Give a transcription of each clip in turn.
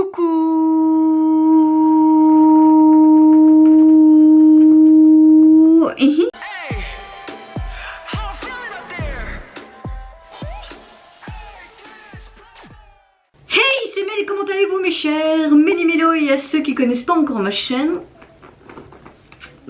Coucou. Hey, c'est Mélie, comment allez-vous mes chers Méli-Mélo, et à ceux qui connaissent pas encore ma chaîne,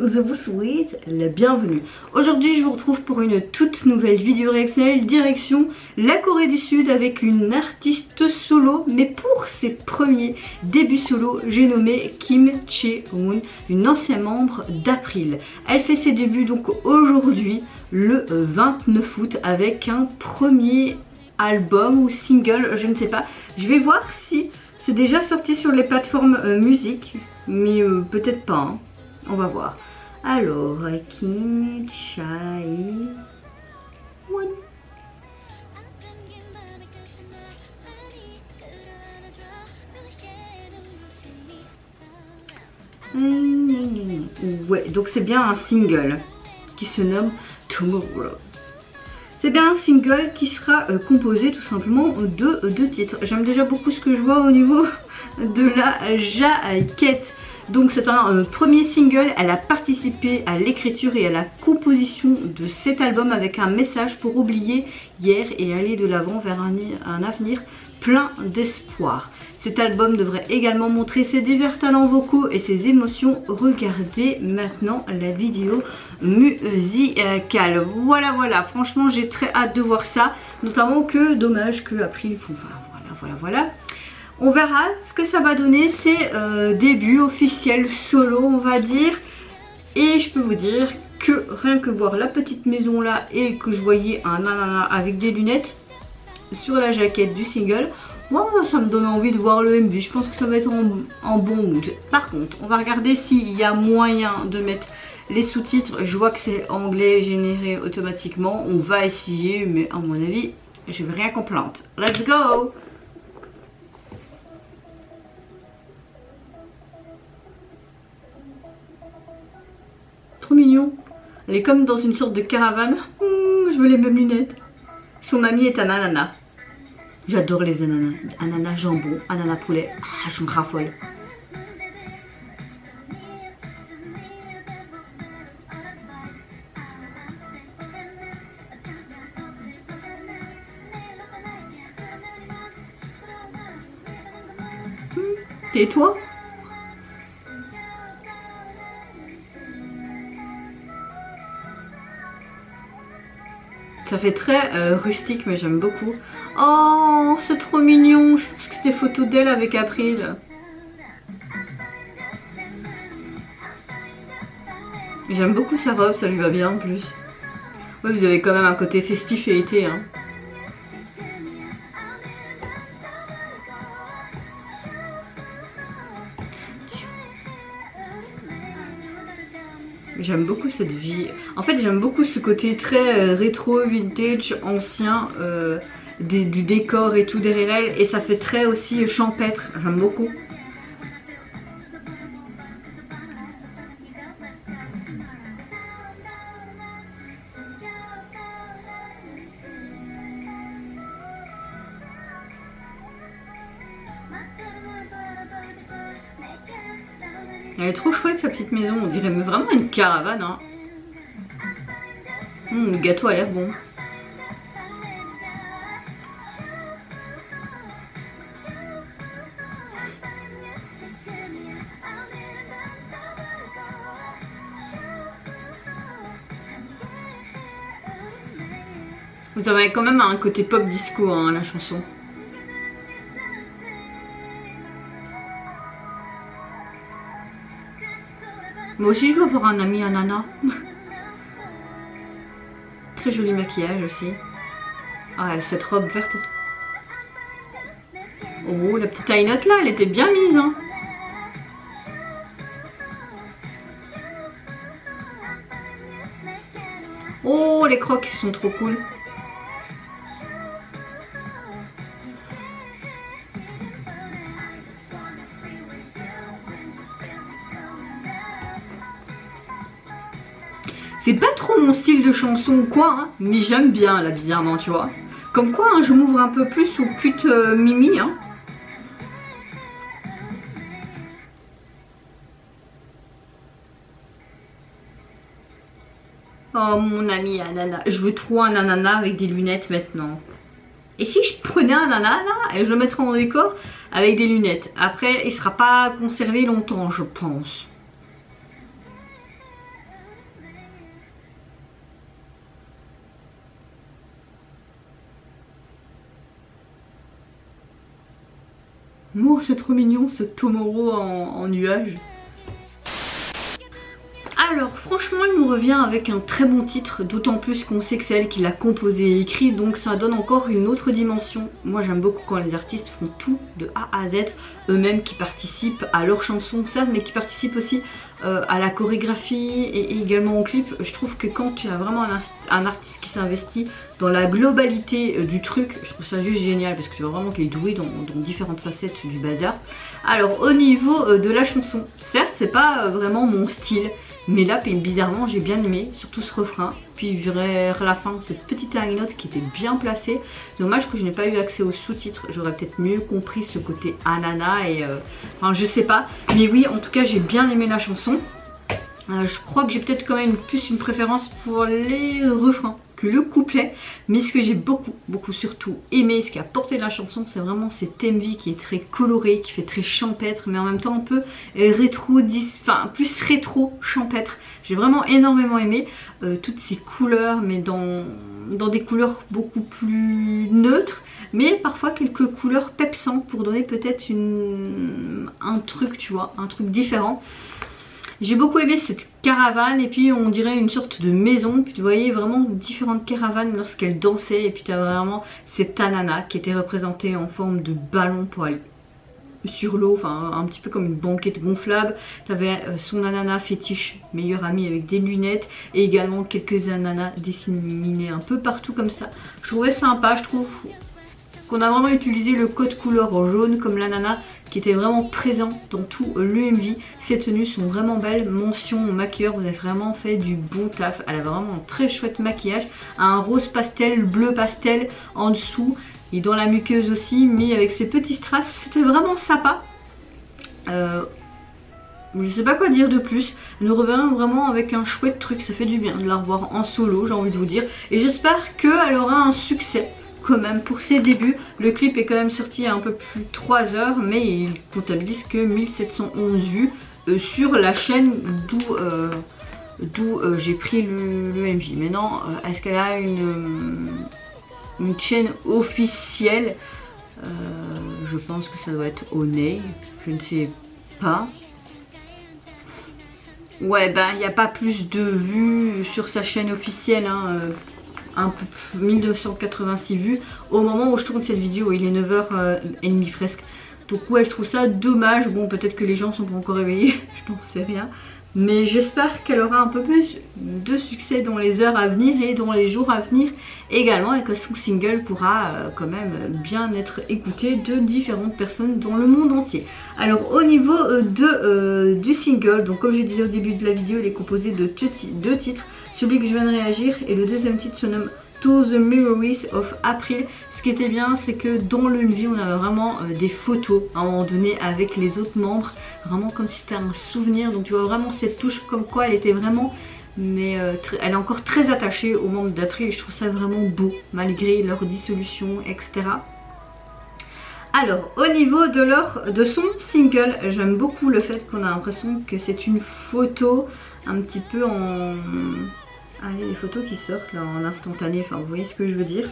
je vous souhaite la bienvenue. Aujourd'hui je vous retrouve pour une toute nouvelle vidéo réactionnelle direction la Corée du Sud avec une artiste solo, mais pour ses premiers débuts solo, j'ai nommé Kim Chae-woon, une ancienne membre d'April. Elle fait ses débuts donc aujourd'hui le 29 août avec un premier album ou single, je ne sais pas. Je vais voir si c'est déjà sorti sur les plateformes musique, mais peut-être pas, hein. On va voir. Alors, Kim Chae-woon. Ouais, donc c'est bien un single qui se nomme Tomorrow. C'est bien un single qui sera composé tout simplement de deux titres. J'aime déjà beaucoup ce que je vois au niveau de la jaquette. Donc c'est un premier single, elle a participé à l'écriture et à la composition de cet album avec un message pour oublier hier et aller de l'avant vers un avenir plein d'espoir. Cet album devrait également montrer ses divers talents vocaux et ses émotions. Regardez maintenant la vidéo musicale. Voilà, franchement j'ai très hâte de voir ça. Notamment que dommage que après il faut... Voilà. On verra ce que ça va donner, c'est début officiel solo on va dire. Et je peux vous dire que rien que voir la petite maison là et que je voyais un ananas avec des lunettes sur la jaquette du single, moi ça me donne envie de voir le MV. Je pense que ça va être en bon mood. Par contre on va regarder s'il y a moyen de mettre les sous-titres. Je vois que c'est anglais généré automatiquement. On va essayer, mais à mon avis je vais rien comprendre. Let's go. Trop mignon. Elle est comme dans une sorte de caravane. Je veux les mêmes lunettes. Son ami est un ananas. J'adore les ananas. Ananas jambon, ananas poulet. Ah, je me raffole. Tais-toi. Ça fait très rustique, mais j'aime beaucoup. Oh, c'est trop mignon. Je pense que c'est des photos d'elle avec April. J'aime beaucoup sa robe, ça lui va bien en plus. Ouais, vous avez quand même un côté festif et été, hein. J'aime beaucoup cette vie. En fait, j'aime beaucoup ce côté très rétro, vintage, ancien du décor et tout derrière elle. Et ça fait très aussi champêtre. J'aime beaucoup. Elle est trop chouette sa petite maison, on dirait vraiment une caravane, hein. Le gâteau a l'air bon. Vous avez quand même un côté pop disco, hein, la chanson. Moi aussi je veux avoir un ami ananas. Très joli maquillage aussi. Ah, cette robe verte. Oh, la petite high note là, elle était bien mise, hein. Oh, les crocs sont trop cool. C'est pas trop mon style de chanson ou quoi, hein, mais j'aime bien l'habillement, tu vois. Comme quoi, hein, je m'ouvre un peu plus au pute Mimi. Hein. Oh mon ami ananas, je veux trop un ananas avec des lunettes maintenant. Et si je prenais un ananas et je le mettrais en décor avec des lunettes. Après il sera pas conservé longtemps je pense. Oh c'est trop mignon ce Tomorrow en nuage. Alors franchement il nous revient avec un très bon titre, d'autant plus qu'on sait que c'est elle qui l'a composé et écrit, donc ça donne encore une autre dimension. Moi j'aime beaucoup quand les artistes font tout de A à Z, eux-mêmes qui participent à leur chanson, ça, mais qui participent aussi à la chorégraphie et également au clip. Je trouve que quand tu as vraiment un artiste qui s'investit dans la globalité du truc, je trouve ça juste génial parce que tu vois vraiment qu'il est doué dans différentes facettes du bazar. Alors au niveau de la chanson, certes c'est pas vraiment mon style, mais là, bizarrement, j'ai bien aimé, surtout ce refrain. Puis vers la fin, cette petite anecdote qui était bien placée. Dommage que je n'ai pas eu accès aux sous-titres. J'aurais peut-être mieux compris ce côté ananas et... Enfin, je sais pas. Mais oui, en tout cas, j'ai bien aimé la chanson. Je crois que j'ai peut-être quand même plus une préférence pour les refrains que le couplet, mais ce que j'ai beaucoup surtout aimé, ce qui a porté la chanson, c'est vraiment cette MV qui est très colorée, qui fait très champêtre, mais en même temps un peu rétro, enfin plus rétro champêtre. J'ai vraiment énormément aimé toutes ces couleurs, mais dans des couleurs beaucoup plus neutres, mais parfois quelques couleurs pepsantes pour donner peut-être un truc, tu vois, un truc différent. J'ai beaucoup aimé cette caravane et puis on dirait une sorte de maison. Puis tu voyais vraiment différentes caravanes lorsqu'elles dansaient. Et puis tu as vraiment cette ananas qui était représentée en forme de ballon pour aller sur l'eau. Enfin un petit peu comme une banquette gonflable. Tu avais son ananas fétiche, meilleur ami avec des lunettes. Et également quelques ananas disséminés un peu partout comme ça. Je trouvais sympa, je trouve qu'on a vraiment utilisé le code couleur en jaune comme l'ananas qui était vraiment présent dans tout l'UMV. Ces tenues sont vraiment belles. Mention au maquilleur, vous avez vraiment fait du bon taf. Elle a vraiment un très chouette maquillage. Un rose pastel, bleu pastel en dessous et dans la muqueuse aussi, mais avec ces petits strass, c'était vraiment sympa. Je sais pas quoi dire de plus. Elle nous revient vraiment avec un chouette truc. Ça fait du bien de la revoir en solo, j'ai envie de vous dire. Et j'espère qu'elle aura un succès quand même pour ses débuts. Le clip est quand même sorti à un peu plus de 3 heures, mais il comptabilise que 1711 vues sur la chaîne d'où j'ai pris le MV. Maintenant, est-ce qu'elle a une chaîne officielle? Je pense que ça doit être Oney, je ne sais pas. Ouais, ben il n'y a pas plus de vues sur sa chaîne officielle, hein, un peu 1986 vues au moment où je tourne cette vidéo. Il est 9h30 presque, donc ouais, je trouve ça dommage. Bon, peut-être que les gens sont pas encore réveillés, je n'en sais rien, mais j'espère qu'elle aura un peu plus de succès dans les heures à venir et dans les jours à venir également, et que son single pourra quand même bien être écouté de différentes personnes dans le monde entier. Alors au niveau du single, donc comme je disais au début de la vidéo, il est composé de deux titres. Celui que je viens de réagir et le deuxième titre se nomme To the Memories of April. Ce qui était bien, c'est que dans le MV on avait vraiment des photos à un moment donné avec les autres membres, vraiment comme si c'était un souvenir. Donc tu vois vraiment cette touche comme quoi elle était vraiment, mais elle est encore très attachée aux membres d'April et je trouve ça vraiment beau malgré leur dissolution, etc. Alors au niveau de son single, j'aime beaucoup le fait qu'on a l'impression que c'est une photo un petit peu en... Allez, les photos qui sortent là en instantané, enfin vous voyez ce que je veux dire,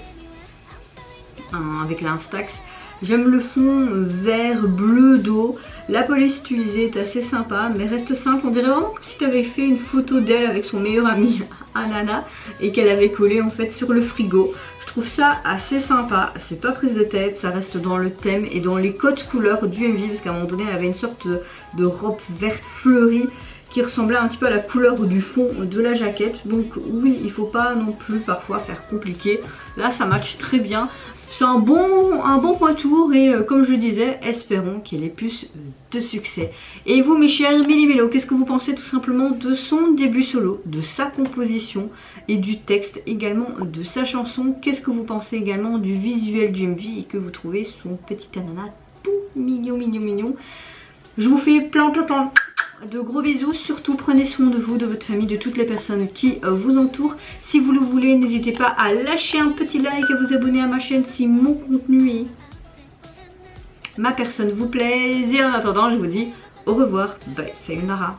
avec l'Instax. J'aime le fond vert bleu d'eau. La police utilisée est assez sympa, mais reste simple. On dirait vraiment comme si tu avais fait une photo d'elle avec son meilleur ami Anana et qu'elle avait collé en fait sur le frigo. Je trouve ça assez sympa, c'est pas prise de tête, ça reste dans le thème et dans les codes couleurs du MV, parce qu'à un moment donné elle avait une sorte de robe verte fleurie qui ressemblait un petit peu à la couleur du fond de la jaquette. Donc oui, il faut pas non plus parfois faire compliqué. Là ça match très bien. C'est un bon point tour et comme je le disais, espérons qu'il ait plus de succès. Et vous mes chers Millimélo, qu'est-ce que vous pensez tout simplement de son début solo, de sa composition et du texte également de sa chanson? Qu'est-ce que vous pensez également du visuel du MV et que vous trouvez son petit ananas tout mignon? Je vous fais plein De gros bisous, surtout prenez soin de vous, de votre famille, de toutes les personnes qui vous entourent. Si vous le voulez, n'hésitez pas à lâcher un petit like, à vous abonner à ma chaîne si mon contenu et ma personne vous plaise. Et en attendant, je vous dis au revoir. Bye, sayonara.